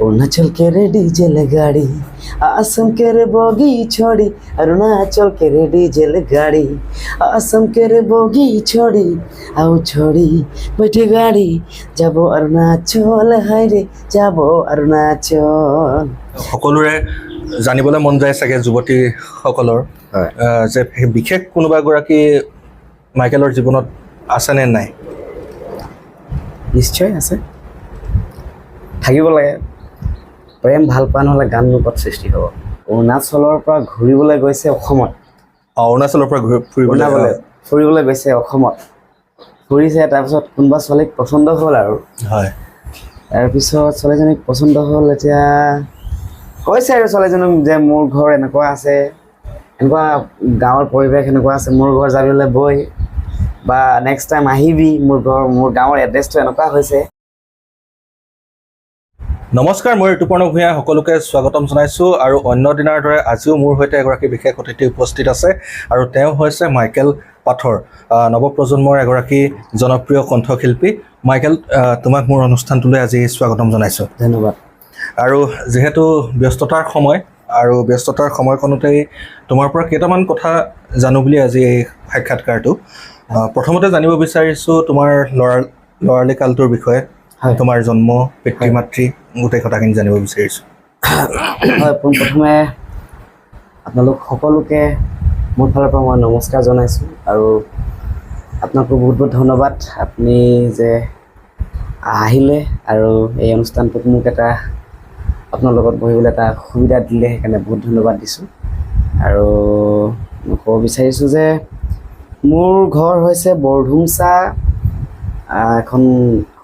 अरुणाचल के रे डीजल गाड़ी आसम के रे बोगी छोड़ी अरुणाचल के रे डीजल गाड़ी आसम के रे बोगी छोड़ी आओ छोड़ी बैठे गाड़ी जाबो अरुणाचल हाय रे जाबो अरुणाचल সকলোৰে জানিবলৈ মন যায় চাগে যুৱতীসকলৰ যে বিশেষ কোনোবা এগৰাকী মাইকেলৰ জীৱনত আছেনে নাই নিশ্চয় আছে থাকিব লাগে প্ৰেম ভাল পোৱা নহ'লে গান নোপোৱাত সৃষ্টি হ'ব অৰুণাচলৰ পৰা ঘূৰিবলৈ গৈছে অসমত অৰুণাচলৰ পৰা ফুৰিবলৈ গৈছে অসমত ফুৰিছে তাৰপিছত কোনোবা ছোৱালীক পচন্দ হ'ল আৰু হয় তাৰপিছত ছোৱালীজনীক পচন্দ হ'ল এতিয়া কৈছে আৰু ছোৱালীজনীক যে মোৰ ঘৰ এনেকুৱা আছে এনেকুৱা গাঁৱৰ পৰিৱেশ এনেকুৱা আছে মোৰ ঘৰ যাবলৈ বৈ বা নেক্সট টাইম আহিবি মোৰ গাঁৱৰ এড্ৰেছটো এনেকুৱা হৈছে নমস্কাৰ মই ঋতুপৰ্ণ ভূঞা সকলোকে স্বাগতম জনাইছোঁ আৰু অন্য দিনাৰ দৰে আজিও মোৰ সৈতে এগৰাকী বিশেষ অতিথি উপস্থিত আছে আৰু তেওঁ হৈছে মাইকেল পাথৰ নৱপ্ৰজন্মৰ এগৰাকী জনপ্ৰিয় কণ্ঠশিল্পী মাইকেল তোমাক মোৰ অনুষ্ঠানটোলৈ আজি স্বাগতম জনাইছোঁ ধন্যবাদ আৰু যিহেতু ব্যস্ততাৰ সময় আৰু ব্যস্ততাৰ সময়কণতেই তোমাৰ পৰা কেইটামান কথা জানো বুলি আজি এই সাক্ষাৎকাৰটো প্ৰথমতে জানিব বিচাৰিছোঁ তোমাৰ ল'ৰালি কালটোৰ বিষয়ে তোমাৰ জন্ম পিতৃ মাতৃ গোটেই কথাখিনি জানিব বিচাৰিছোঁ হয় পোনপ্ৰথমে আপোনালোক সকলোকে মোৰ ফালৰ পৰা মই নমস্কাৰ জনাইছোঁ আৰু আপোনাকো বহুত বহুত ধন্যবাদ আপুনি যে আহিলে আৰু এই অনুষ্ঠানটোত মোক এটা আপোনাৰ লগত বহিবলৈ এটা সুবিধা দিলে সেইকাৰণে বহুত ধন্যবাদ দিছোঁ আৰু মই ক'ব বিচাৰিছোঁ যে মোৰ ঘৰ হৈছে বৰধুমচা এখন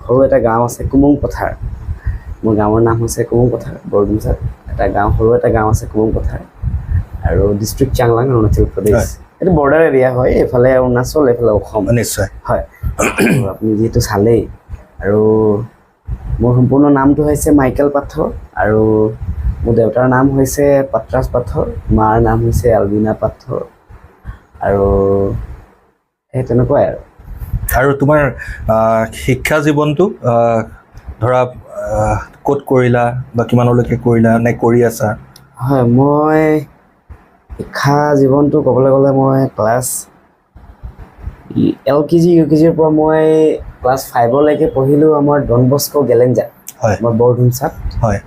সৰু এটা গাঁও আছে কুমুং পথাৰ মোৰ গাঁৱৰ নাম হৈছে কুমুং পথাৰ বৰডুমচাত এটা গাঁও সৰু এটা গাঁও আছে কুমুং পথাৰ আৰু ডিষ্ট্ৰিক্ট চাংলাং অৰুণাচল প্ৰদেশ এইটো বৰ্ডাৰ এৰিয়া হয় এইফালে অৰুণাচল এইফালে অসম নিশ্চয় হয় আপুনি যিহেতু চালেই আৰু মোৰ সম্পূৰ্ণ নামটো হৈছে মাইকেল পাথৰ আৰু মোৰ দেউতাৰ নাম হৈছে পাত্ৰাজ পাথৰ মাৰ নাম হৈছে আলবিনা পাথৰ আৰু সেই তেনেকুৱাই আৰু তোমাৰ শিক্ষা জীৱনটো ধৰা ক'ত কৰিলা বা কিমানলৈকে কৰিলা নে কৰি আছা হয় মই শিক্ষা জীৱনটো ক'বলৈ গ'লে মই ক্লাছ LKG UKGৰ পৰা মই ক্লাছ 5লৈকে পঢ়িলোঁ আমাৰ ডন বস্কো গেলেঞ্জা হয় মই বৰডুমচাত হয়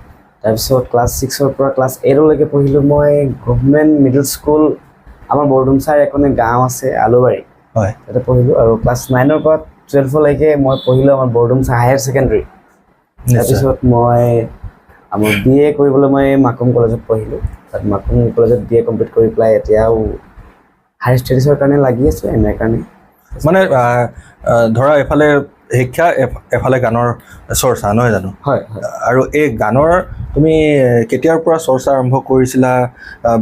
তাৰপিছত ক্লাছ 6ৰ পৰা ক্লাছ 8লৈকে পঢ়িলোঁ মই গভৰ্ণমেণ্ট মিডল স্কুল আমাৰ বৰডুমচাৰ এখন গাঁও আছে আলুবাৰী হয় তাতে পঢ়িলোঁ আৰু ক্লাছ 9ৰ পৰা 12লৈকে মই পঢ়িলোঁ আমাৰ বৰডুমচা হায়াৰ ছেকেণ্ডেৰী তাৰপিছত মই আমাৰ BA কৰিবলৈ মই মাকুম কলেজত পঢ়িলোঁ তাত মাকুম কলেজত BA কমপ্লিট কৰি পেলাই এতিয়াও হায়াৰ ষ্টাডিজৰ কাৰণে লাগি আছোঁ MA কাৰণে মানে ধৰা এফালে শিক্ষা এফালে গানৰ চৰ্চা নহয় জানো হয় আৰু এই গানৰ তুমি কেতিয়াৰ পৰা চৰ্চা আৰম্ভ কৰিছিলা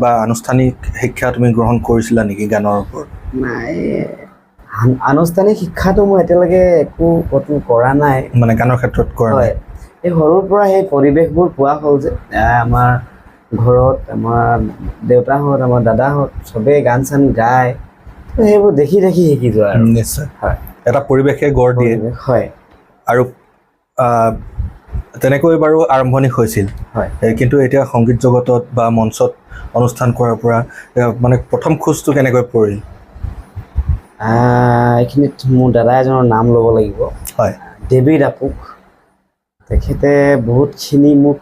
বা আনুষ্ঠানিক শিক্ষা তুমি গ্ৰহণ কৰিছিলা নেকি গানৰ ওপৰত নাই আনুষ্ঠানিক শিক্ষাটো মই এতিয়ালৈকে ক'তো কৰা নাই মানে গানৰ ক্ষেত্ৰত কৰা নাই এই সৰুৰ পৰা সেই পৰিৱেশবোৰ পোৱা হ'ল যে আমাৰ ঘৰত আমাৰ দেউতাহঁত আমাৰ দাদাহঁত চবেই গান চান গায় সেইবোৰ দেখি শিকিছোঁ আৰু নিশ্চয় হয় এটা পৰিৱেশে গঢ় দিয়ে হয় আৰু তেনেকৈ বাৰু আৰম্ভণি হৈছিল হয় কিন্তু এতিয়া সংগীত জগতত বা মঞ্চত অনুষ্ঠান কৰাৰ পৰা মানে প্ৰথম খোজটো কেনেকৈ পৰিল এইখিনিত মোৰ দাদা এজনৰ নাম ল'ব লাগিব হয় ডেভিড আপুক তেখেতে বহুতখিনি মোক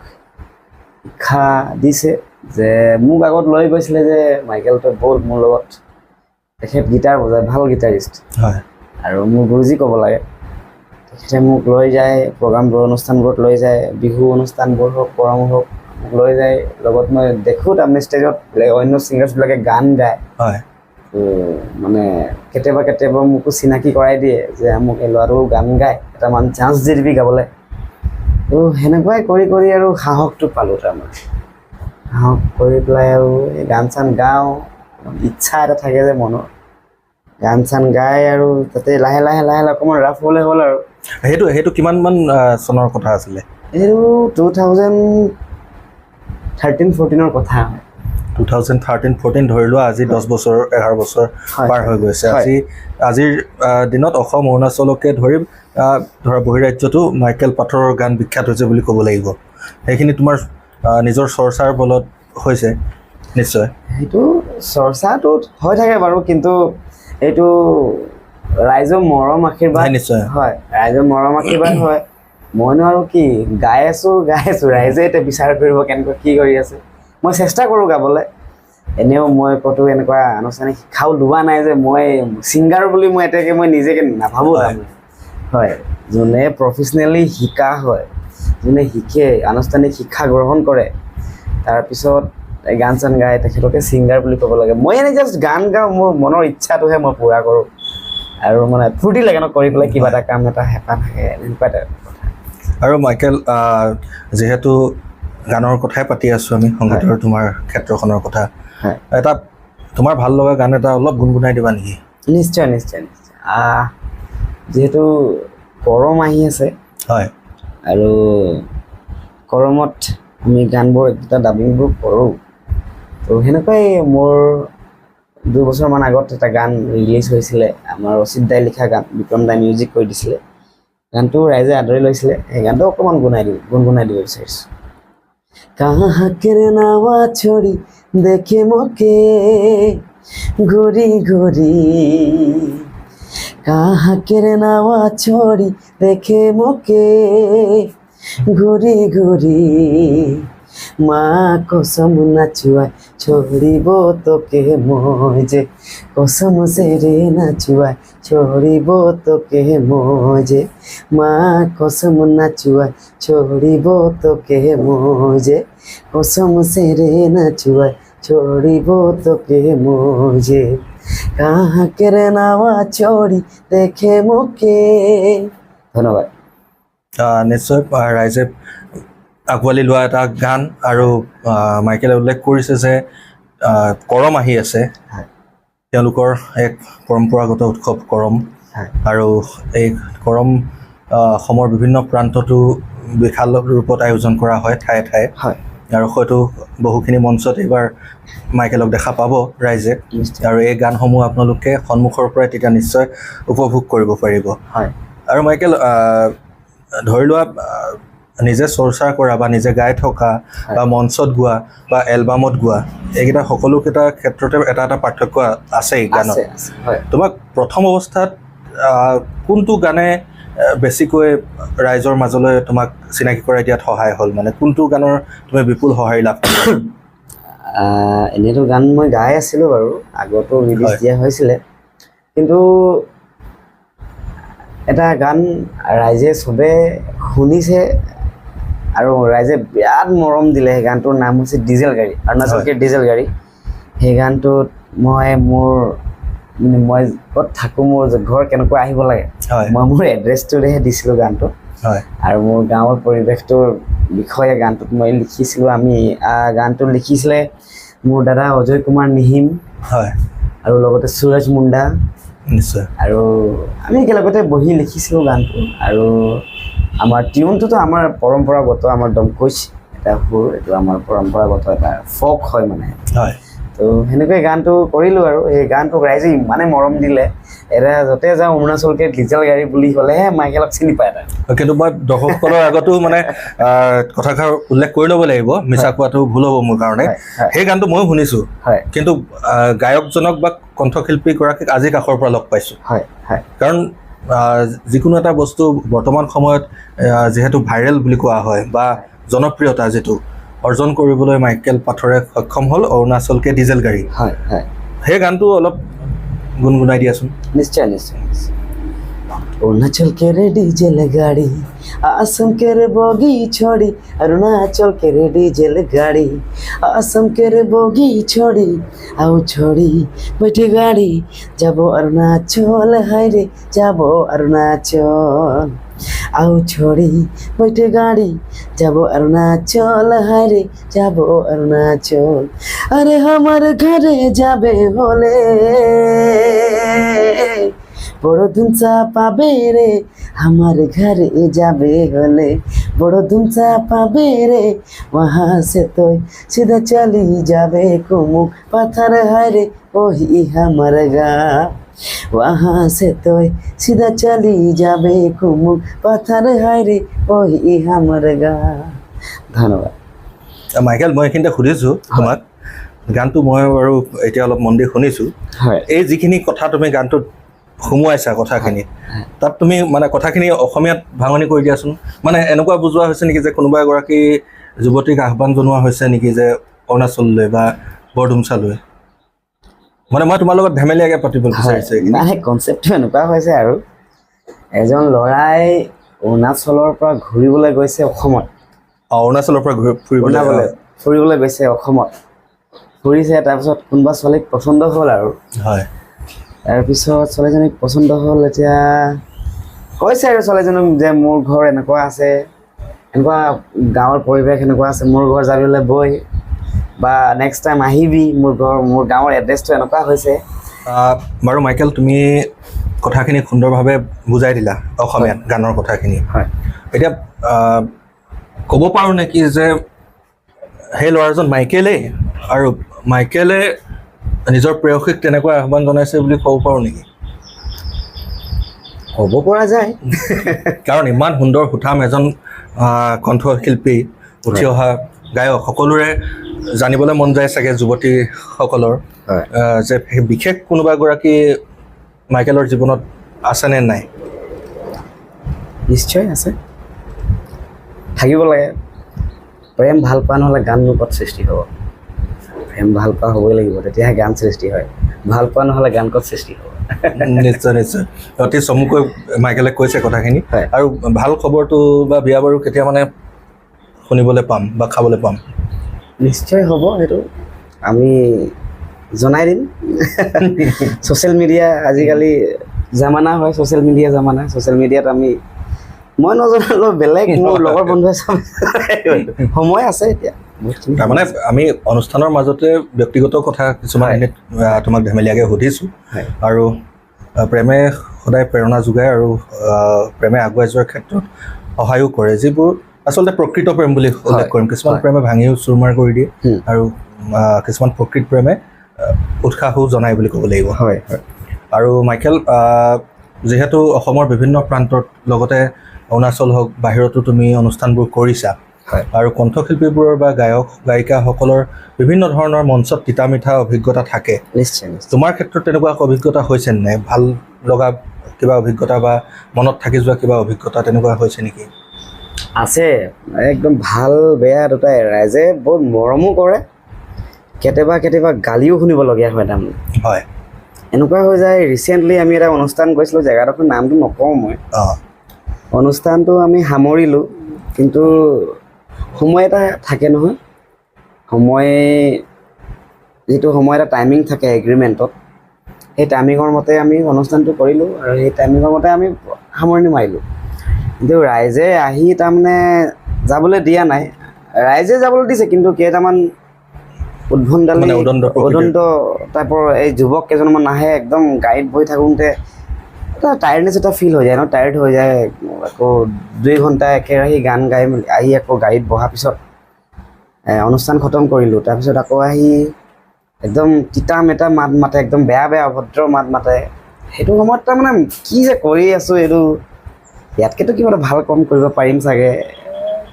শিক্ষা দিছে যে মোক আগত লৈ গৈছিলে যে মাইকেল তই ব'ল মোৰ লগত তেখেত গীটাৰ বজায় ভাল গীটাৰিষ্ট হয় আৰু মোৰ গুৰুজী ক'ব লাগে তেখেতে মোক লৈ যায় প্ৰগ্ৰামবোৰ অনুষ্ঠানবোৰত লৈ যায় বিহু অনুষ্ঠানবোৰ হওক কৰম হওক মোক লৈ যায় লগত মই দেখোঁ তাৰমানে ষ্টেজত অন্য ছিংগাৰ্ছবিলাকে গান গায় হয় মানে কেতিয়াবা মোকো চিনাকি কৰাই দিয়ে যে মোক এই ল'ৰাটো গান গায় এটামান চান্স দি দিবি গাবলৈ তো সেনেকুৱাই কৰি আৰু সাহসটো পালোঁ তাৰমানে সাহস কৰি পেলাই আৰু এই গান চান গাওঁ ইচ্ছা এটা থাকে যে মনৰ গান চান গাই আৰু তাতে লাহে লাহে অকণমান ৰাফ হ'লে হ'ল আৰু সেইটো কিমানমান চনৰ কথা আছিলে এইটো 2013-14ৰ কথা হয় 2013-14 ধৰি লোৱা আজি 10 বছৰ 11 বছৰ পাৰ হৈ গৈছে আজিৰ দিনত অসম অৰুণাচলকে ধৰি ধৰা বহিৰাজ্যতো মাইকেল পাথৰৰ গান বিখ্যাত হৈছে বুলি ক'ব লাগিব সেইখিনি তোমাৰ নিজৰ চৰ্চাৰ বলত হৈছে নিশ্চয়। সেইটো চৰ্চাটো হৈ থাকে বাৰু, কিন্তু এইটো ৰাইজৰ মৰম আশীৰ্বাদ হয়, নিশ্চয়। হয়, ৰাইজৰ মৰম আশীৰ্বাদ হয়। মইনো আৰু কি গাই আছো ৰাইজে এতিয়া বিচাৰ কৰিব কেনেকৈ কি কৰি আছে। মই চেষ্টা কৰোঁ গাবলৈ, এনেও মই ক'তো এনেকুৱা আনুষ্ঠানিক শিক্ষাও লোৱা নাই যে মই ছিংগাৰ বুলি মই এতিয়ালৈকে মই নিজে নাভাবোঁ তাৰমানে। হয়, যোনে প্ৰফেচনেলি শিকা হয়, যোনে শিকে আনুষ্ঠানিক শিক্ষা গ্ৰহণ কৰে, তাৰপিছত গান চান গায়, তেখেতকে ছিংগাৰ বুলি ক'ব লাগে। মই এনেই জাষ্ট গান গাওঁ, মোৰ মনৰ ইচ্ছাটোহে মই পূৰা কৰোঁ, আৰু মানে ফূৰ্তি লাগে ন কৰি পেলাই, কিবা এটা কাম এটা হেঁপাহ থাকে এনেকুৱা এটা কথা। আৰু মাইকেল, যিহেতু গানৰ কথাই পাতি আছোঁ আমি, সংগীতৰ তোমাৰ ক্ষেত্ৰখনৰ কথা, হয়, এটা তোমাৰ ভাল লগা গান এটা অলপ গুণগুণাই দিবা নেকি? নিশ্চয় নিশ্চয় নিশ্চয়। যিহেতু কৰম আহি আছে, হয়, আৰু কৰমত আমি গানবোৰ এটা ডাবিংবোৰ কৰোঁ, তো সেনেকুৱাই মোৰ 2 বছৰমান আগত এটা গান ৰিলিজ হৈছিলে, আমাৰ অচিত দাই লিখা গান, বিক্ৰম দাই মিউজিক কৰি দিছিলে। গানটো ৰাইজে আদৰি লৈছিলে, সেই গানটো অকণমান গুণগুণাই দিব বিচাৰিছোঁ। কাহা কেৰে নাৱা ছড়ি দেখে মোকে ঘূৰি ঘূৰি, কাহা কেৰে নাৱা ছড়ি দেখে মোকে ঘূৰি ঘূৰি, মা কসম নাচুৱাই ছড়িব তোকে মই যে, কসম সেৰে নাচুৱাই ছড়িব তোকে মই যে, মা কসম নাচুৱাই ছড়িব তোকে মই যে, কসম সেৰে নাচুৱাই ছড়িব তোকে মই যে, কাহাকেৰ নাওয়া ছড়ি দেখে মোকে। ধন্যবাদ। নিশ্চয় ৰাইজে আঁকোৱালি লোৱা এটা গান, আৰু মাইকেলে উল্লেখ কৰিছে যে কৰম আহি আছে, তেওঁলোকৰ এক পৰম্পৰাগত উৎসৱ কৰম, আৰু এই কৰম অসমৰ বিভিন্ন প্ৰান্ততো বিশাল ৰূপত আয়োজন কৰা হয় ঠায়ে ঠায়ে, আৰু হয়তো বহুখিনি মঞ্চত এইবাৰ মাইকেলক দেখা পাব ৰাইজে, আৰু এই গানসমূহ আপোনালোকে সন্মুখৰ পৰাই তেতিয়া নিশ্চয় উপভোগ কৰিব পাৰিব। আৰু মাইকেল, ধৰি লোৱা নিজে চৰ্চা কৰা বা নিজে গাই থকা বা মঞ্চত গোৱা বা এলবামত গোৱা, এইকেইটা সকলোকেইটা ক্ষেত্ৰতে এটা এটা পাৰ্থক্য আছেই গানত। তোমাক প্ৰথম অৱস্থাত কোনটো গানে বেছিকৈ ৰাইজৰ মাজলৈ তোমাক চিনাকি কৰাই দিয়াত সহায় হ'ল, মানে কোনটো গানৰ তুমি বিপুল সঁহাৰি লাভ কৰিলা? এনেইতো গান মই গাই আছিলোঁ বাৰু, আগতো ৰিলিজ দিয়া হৈছিলে, কিন্তু এটা গান ৰাইজে চবে শুনিছে আৰু ৰাইজে বিৰাট মৰম দিলে। সেই গানটোৰ নাম হৈছে ডিজেল গাড়ী, অৰুণাচলকে ডিজেল গাড়ী। সেই গানটোত মই মই ক'ত থাকোঁ, মোৰ ঘৰ কেনেকুৱা আহিব লাগে, মই মোৰ এড্ৰেছটোৰেহে দিছিলোঁ গানটো, আৰু মোৰ গাঁৱৰ পৰিৱেশটোৰ বিষয়ে গানটোত মই লিখিছিলোঁ। গানটো লিখিছিলে মোৰ দাদা অজয় কুমাৰ নিহিম, আৰু লগতে সুৰজ মুণ্ডা, নিশ্চয়, আৰু আমি একেলগতে বহি লিখিছিলোঁ গানটো। আৰু আমাৰ টিউনটোতো আমাৰ পৰম্পৰাগত, আমাৰ দমকৈচ এটা সুৰ, এইটো আমাৰ পৰম্পৰাগত এটা ফক হয় মানে। তো সেনেকৈ গানটো কৰিলোঁ, আৰু সেই গানটোক ৰাইজে ইমানে মৰম দিলে, এটা য'তে যাওঁ অৰুণাচলকে ডিজেল গাড়ী বুলি ক'লেহে মাইকেলক চিনি পায় এটা। কিন্তু মই দৰ্শকসকলৰ আগতো মানে কথাষাৰ উল্লেখ কৰি ল'ব লাগিব, মিছা কোৱাটো ভুল হ'ব মোৰ কাৰণে। সেই গানটো ময়ো শুনিছোঁ, কিন্তু গায়কজনক বা কণ্ঠশিল্পীগৰাকীক আজি কাষৰ পৰা লগ পাইছোঁ। কাৰণ যিকোনো এটা বস্তু বৰ্তমান সময়ত যিহেতু ভাইৰেল বুলি কোৱা হয়, বা জনপ্ৰিয়তা যিটো অৰ্জন কৰিবলৈ মাইকেল পাথৰে সক্ষম হ'ল, অৰুণাচলকে ডিজেল গাড়ী। সেই গানটো অলপ গুণগুণাই দিয়াচোন। নিশ্চয় নিশ্চয় নিশ্চয়। অৰুণাচল के रे डीजल गाड़ी, आसम के रे बोगी छोड़ी, अरुणाचल के रे डीजल गाड़ी, आसम के रे बोगी छोड़ी, आओ छोड़ी बैठे गाड़ी, जाबो अरुणाचल हाय रे जाबो अरुणाचल, आओ छोड़ी बैठे गाड़ी, जाबो अरुणाचल हाय रे जाबो अरुणाचल, अरे हमार घरे जाबे होले বড় ধুমচা পাবে রে, আমার ঘরে যাবে হলে বড় ধুমচা পাবে রে, वहाँ से तो सीधा चली जाबे कुमु पाथर हरे ओही हमर गाँव, वहाँ से तो सीधा चली जाबे कुमु पाथर हरे ओही हमर गाँव, ধন্যবাদ। মাইকেল, মই এইখিনিতে সুধিছোঁ তোমাক, গানটো মই বাৰু এতিয়া অলপ মন দি শুনিছোঁ। হয় এই যিখিনি কথা তুমি গানটোত সোমোৱাইছা কথাখিনি, তাত তুমি মানে কথাখিনি অসমীয়াত ভাঙনি কৰি দিয়াচোন। মানে এনেকুৱা বুজোৱা হৈছে নেকি যে কোনোবা এগৰাকী যুৱতীক আহ্বান জনোৱা হৈছে নেকি যে অৰুণাচললৈ বা বৰডুমচালৈ? মানে মই তোমাৰ লগত ধেমেলীয়াকৈ পাতিব বিচাৰিছোঁ এইখিনি। মানে কনচেপ্টটো এনেকুৱা হৈছে আৰু এজন ল'ৰাই অৰুণাচলৰ পৰা ঘূৰিবলৈ গৈছে অসমত, অৰুণাচলৰ পৰা ফুৰিবলৈ ফুৰিবলৈ গৈছে অসমত, ফুৰিছে। তাৰপিছত কোনোবা ছোৱালীক পচন্দ হ'ল আৰু হয় তাৰপিছত ছোৱালীজনীক পচন্দ হ'ল। এতিয়া কৈছে আৰু ছোৱালীজনীক যে মোৰ ঘৰ এনেকুৱা আছে, এনেকুৱা গাঁৱৰ পৰিৱেশ এনেকুৱা আছে, মোৰ ঘৰ যাবলৈ বৈ, বা নেক্সট টাইম আহিবি মোৰ গাঁৱৰ এড্ৰেছটো এনেকুৱা হৈছে। বাৰু মাইকেল, তুমি কথাখিনি সুন্দৰভাৱে বুজাই দিলা অসমীয়াত গানৰ কথাখিনি। হয় এতিয়া ক'ব পাৰোঁ নেকি যে সেই ল'ৰাজন মাইকেলেই, আৰু মাইকেলে নিজৰ প্ৰেয়সীক তেনেকুৱা আহ্বান জনাইছে বুলি ক'ব পাৰোঁ নেকি? ক'ব পৰা যায়। কাৰণ ইমান সুন্দৰ সুঠাম এজন কণ্ঠশিল্পী, উঠি অহা গায়ক, সকলোৰে জানিবলৈ মন যায় চাগে যুৱতীসকলৰ যে বিশেষ কোনোবা এগৰাকী মাইকেলৰ জীৱনত আছেনে নাই? নিশ্চয় আছে, থাকিব লাগে। প্ৰেম ভাল পোৱা নহ'লে গাননো ক'ত সৃষ্টি হ'ব? প্ৰেম ভাল পোৱা হ'বই লাগিব, তেতিয়াহে গান সৃষ্টি হয়। ভাল পোৱা নহ'লে গান ক'ত সৃষ্টি হ'ব? নিশ্চয় নিশ্চয়, অতি চমুকৈ মাইকেলে কৈছে কথাখিনি। হয়। আৰু ভাল খবৰটো বা বিয়া বাৰু কেতিয়া মানে শুনিবলৈ পাম বা খাবলৈ পাম? নিশ্চয় হ'ব, সেইটো আমি জনাই দিম। ছ'চিয়েল মিডিয়া আজিকালি জামানা হয়, ছ'চিয়েল মিডিয়া জামানা। ছ'চিয়েল মিডিয়াত মই নজনালেও বেলেগ মোৰ লগৰ বন্ধুৱে চব সময় আছে এতিয়া। তাৰমানে আমি অনুষ্ঠানৰ মাজতে ব্যক্তিগত কথা কিছুমান এনে তোমাক ধেমেলীয়াকৈ সুধিছোঁ। আৰু প্ৰেমে সদায় প্ৰেৰণা যোগায় আৰু প্ৰেমে আগুৱাই যোৱাৰ ক্ষেত্ৰত সহায়ো কৰে, যিবোৰ আচলতে প্ৰকৃত প্ৰেম বুলি উল্লেখ কৰিম। কিছুমান প্ৰেমে ভাঙিও চুৰমাৰ কৰি দিয়ে, আৰু কিছুমান প্ৰকৃত প্ৰেমে উৎসাহো জনায় বুলি ক'ব লাগিব। হয়। আৰু মাইকেল, যিহেতু অসমৰ বিভিন্ন প্ৰান্তত, লগতে অৰুণাচল হওক, বাহিৰতো তুমি অনুষ্ঠানবোৰ কৰিছা, আৰু কণ্ঠশিল্পীবোৰৰ বা গায়ক গায়িকাসকলৰ বিভিন্ন ধৰণৰ মঞ্চত তিতা মিঠা অভিজ্ঞতা থাকে। নিশ্চয়। তোমাৰ ক্ষেত্ৰত তেনেকুৱা অভিজ্ঞতা হৈছে নাই? ভাল লগা কিবা অভিজ্ঞতা বা মনত থাকি যোৱা কিবা অভিজ্ঞতা তেনেকুৱা হৈছে নেকি? আছে, একদম ভাল বেয়া দুটাই। ৰাইজে বহুত মৰমো কৰে, কেতিয়াবা গালিও শুনিবলগীয়া হয়। তাৰমানে হয়, এনেকুৱা হৈ যায়। ৰিচেণ্টলি আমি এটা অনুষ্ঠান কৰিছিলোঁ, জেগাডোখৰ নামটো নকওঁ মই। অনুষ্ঠানটো আমি সামৰিলোঁ, কিন্তু সময় এটা থাকে নহয়, যিটো সময় এটা টাইমিং থাকে এগ্ৰিমেণ্টত, সেই টাইমিঙৰ মতে আমি অনুষ্ঠানটো কৰিলোঁ, আৰু সেই টাইমিঙৰ মতে আমি সামৰণি মাৰিলোঁ। কিন্তু ৰাইজে আহি তাৰমানে যাবলৈ দিয়া নাই। ৰাইজে যাবলৈ দিছে, কিন্তু কেইটামান উদ্ভণ্ড টাইপৰ এই যুৱক কেইজনমান আহে, একদম গাড়ীত বহি থাকোঁতে এটা টায়াৰ্ডনেছ এটা ফিল হৈ যায় ন, টায়াৰ্ড হৈ যায়। আকৌ 2 ঘণ্টা একেৰাহি গান গাই মেলি আহি আকৌ গাড়ীত বহাৰ পিছত অনুষ্ঠান খতম কৰিলোঁ। তাৰপিছত আকৌ আহি একদম তিতা মেটা মাত মাতে, একদম বেয়া অভদ্ৰ মাত মাতে। সেইটো সময়ত তাৰমানে কি যে কৰি আছোঁ, এইটো ইয়াতকেতো কিবা এটা ভাল কাম কৰিব পাৰিম চাগে,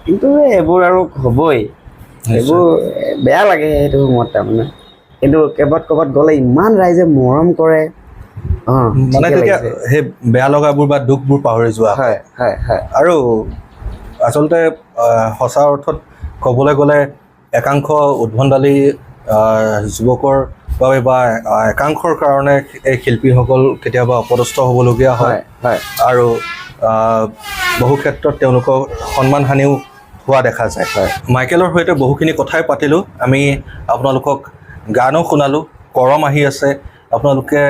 কিন্তু এইবোৰ আৰু হ'বই, এইবোৰ বেয়া লাগে সেইটো সময়ত তাৰমানে। কিন্তু ক'ৰবাত গ'লে ইমান ৰাইজে মৰম কৰে, মানে তেতিয়া সেই বেয়া লগাবোৰ বা দুখবোৰ পাহৰি যোৱা হয়। আৰু আচলতে সঁচা অৰ্থত ক'বলৈ গ'লে একাংশ উদ্ভণ্ডালী যুৱকৰ বাবে বা একাংশৰ কাৰণে এই শিল্পীসকল কেতিয়াবা অপদস্থ হ'বলগীয়া হয়। আৰু বহু ক্ষেত্ৰত তেওঁলোকক সন্মানহানিও হোৱা দেখা যায়। মাইকেলৰ সৈতে বহুখিনি কথাই পাতিলোঁ আমি, আপোনালোকক গানো শুনালোঁ। কৰম আহি আছে, আপোনালোকে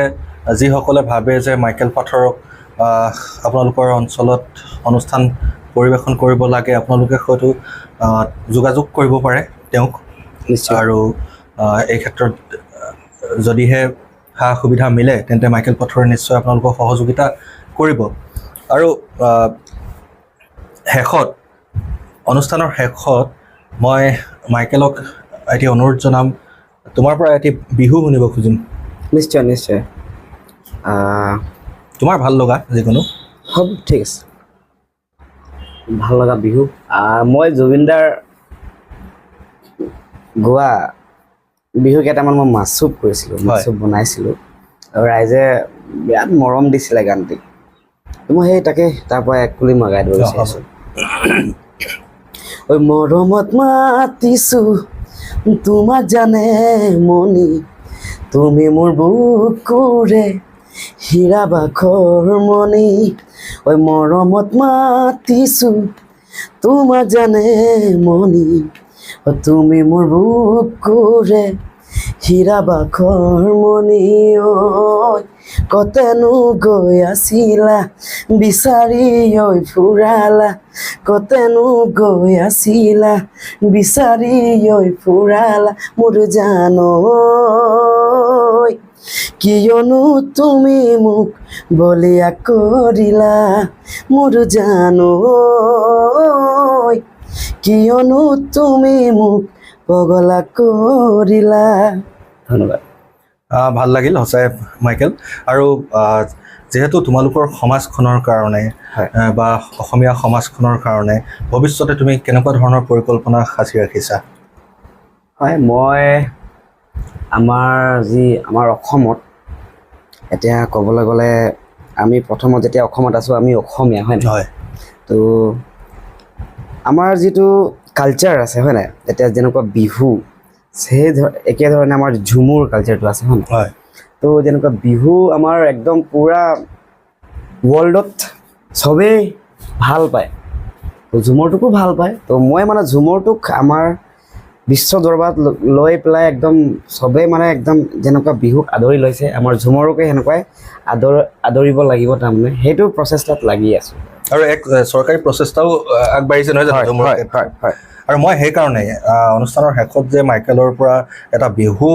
যিসকলে ভাবে যে মাইকেল পাথৰক আপোনালোকৰ অঞ্চলত অনুষ্ঠান পৰিৱেশন কৰিব লাগে, আপোনালোকে হয়তো যোগাযোগ কৰিব পাৰে তেওঁক। আৰু এই ক্ষেত্ৰত যদিহে সা সুবিধা মিলে, তেন্তে মাইকেল পাথৰে নিশ্চয় আপোনালোকক সহযোগিতা কৰিব। আৰু অনুষ্ঠানৰ শেষত মই মাইকেলক এটি অনুৰোধ জনাম, তোমাৰ পৰা এটি বিহু শুনিব খুজিম। নিশ্চয়। তোমাৰ ভাল লগা যিকোনো। হ'ব, ঠিক আছে। ভাল লগা বিহু মই জুবিনদাৰ গোৱা বিহু কেইটামান মই মাছুপ কৰিছিলোঁ, মাছুপ বনাইছিলোঁ আৰু ৰাইজে বিৰাট মৰম দিছিলে গানটি। মই সেই তাকে তাৰ পৰা এক কুলি মই গাই দিব বিচাৰিছোঁ। ঐ মৰমত মাতিছোঁ তোমাক জানে মনি, তুমি মোৰ বুকুৰে হীৰা বাখৰ মণি। ঐ মৰমত মাতিছোঁ তোমাক জানে মনি, তুমি মোৰ বুকুৰে হীৰা বাখৰ মণি। ঐ কতেনো গৈ আছিলা বিচাৰি ঐ ফুৰালা, কতেনো গৈ আছিলা বিচাৰি ঐ ফুৰালা মোৰ জান। কিয়নো তুমি মোক বলিয়া কৰিলা মোৰ জান, কিয়নো তুমি মোক পগলা কৰিলা। ধন্যবাদ। ভাল লাগিল সঁচাই মাইকেল। আৰু যিহেতু তোমালোকৰ সমাজখনৰ কাৰণে বা অসমীয়া সমাজখনৰ কাৰণে ভৱিষ্যতে তুমি কেনেকুৱা ধৰণৰ পৰিকল্পনা সাঁচি ৰাখিছা? হয়, মই আমাৰ অসমত এতিয়া ক'বলৈ গ'লে আমি প্ৰথমত যেতিয়া অসমত আছোঁ আমি অসমীয়া, হয় নহয়? তো আমাৰ যিটো কালচাৰ আছে, হয় নাই, এতিয়া যেনেকুৱা বিহু সেই একেধৰণে আমাৰ ঝুমুৰ কালচাৰটো আছে, হয় নহয়? তো যেনেকুৱা বিহু আমাৰ একদম পূৰা ৱৰ্ল্ডত চবেই ভাল পায়, তো ঝুমুৰটোকো ভাল পায়। তো মই মানে ঝুমুৰটোক আমাৰ বিশ্ব দৰবাৰত লৈ পেলাই একদম চবেই মানে একদম যেনেকুৱা বিহুক আদৰি লৈছে, আমাৰ ঝুমুৰকে সেনেকুৱাই আদৰিব লাগিব, তাৰমানে সেইটো প্ৰচেষ্টাত লাগি আছোঁ। আৰু এক চৰকাৰী প্ৰচেষ্টাও আগবাঢ়িছে নহয় জানো? হয়। আৰু মই সেইকাৰণে অনুষ্ঠানৰ শেষত যে মাইকেলৰ পৰা এটা বিহু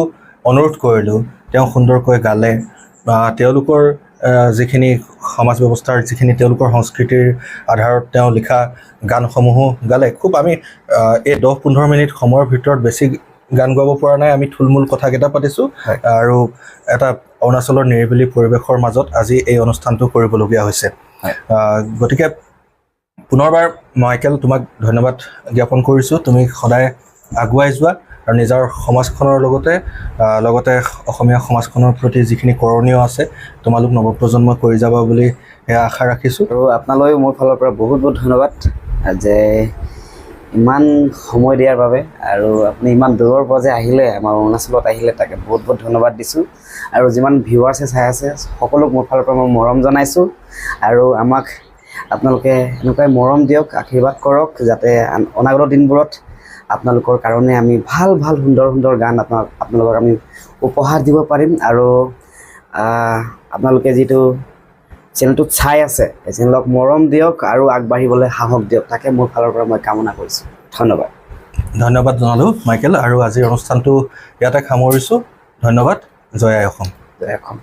অনুৰোধ কৰিলোঁ, তেওঁ সুন্দৰকৈ গালে, তেওঁলোকৰ যিখিনি সমাজ ব্যৱস্থাৰ যিখিনি তেওঁলোকৰ সংস্কৃতিৰ আধাৰত তেওঁ লিখা গানসমূহো গালে। খুব আমি এই 10-15 মিনিট সময়ৰ ভিতৰত বেছি গান গাব পৰা নাই, আমি থুলমূল কথাকেইটা পাতিছোঁ আৰু এটা অৰুণাচলৰ নিৰিবিলি পৰিৱেশৰ মাজত আজি এই অনুষ্ঠানটো কৰিবলগীয়া হৈছে। গতিকে পুনৰবাৰ মাইকেল তোমাক ধন্যবাদ জ্ঞাপন কৰিছোঁ। তুমি সদায় আগুৱাই যোৱা আৰু নিজৰ সমাজখনৰ লগতে অসমীয়া সমাজখনৰ প্ৰতি যিখিনি কৰণীয় আছে তোমালোক নৱপ্ৰজন্মই কৰি যাবা বুলি সেয়া আশা ৰাখিছোঁ। আৰু আপোনালৈও মোৰ ফালৰ পৰা বহুত বহুত ধন্যবাদ যে ইমান সময় দিয়াৰ বাবে, আৰু আপুনি ইমান দূৰৰ পৰা যে আহিলে, আমাৰ অৰুণাচলত আহিলে, তাকে বহুত বহুত ধন্যবাদ দিছোঁ। আৰু যিমান ভিউৱাৰ্ছে চাই আছে সকলোক মোৰ ফালৰ পৰা মই মৰম জনাইছোঁ, আৰু আমাক আপোনালোকে এনেকুৱাই মৰম দিয়ক, আশীৰ্বাদ কৰক, যাতে অনাগত দিনবোৰত আপোনালোকৰ কাৰণে আমি ভাল ভাল সুন্দৰ সুন্দৰ গান আপোনালোকক আমি উপহাৰ দিব পাৰিম। আৰু আপোনালোকে যিটো চেনেলটোত চাই আছে এই চেনেলক মৰম দিয়ক আৰু আগবাঢ়িবলৈ সাহস দিয়ক, তাকে মোৰ ফালৰ পৰা মই কামনা কৰিছোঁ। ধন্যবাদ জনালোঁ মাইকেল, আৰু আজিৰ অনুষ্ঠানটো ইয়াতে সামৰিছোঁ। ধন্যবাদ। জয় আই অসম। জয় অসম।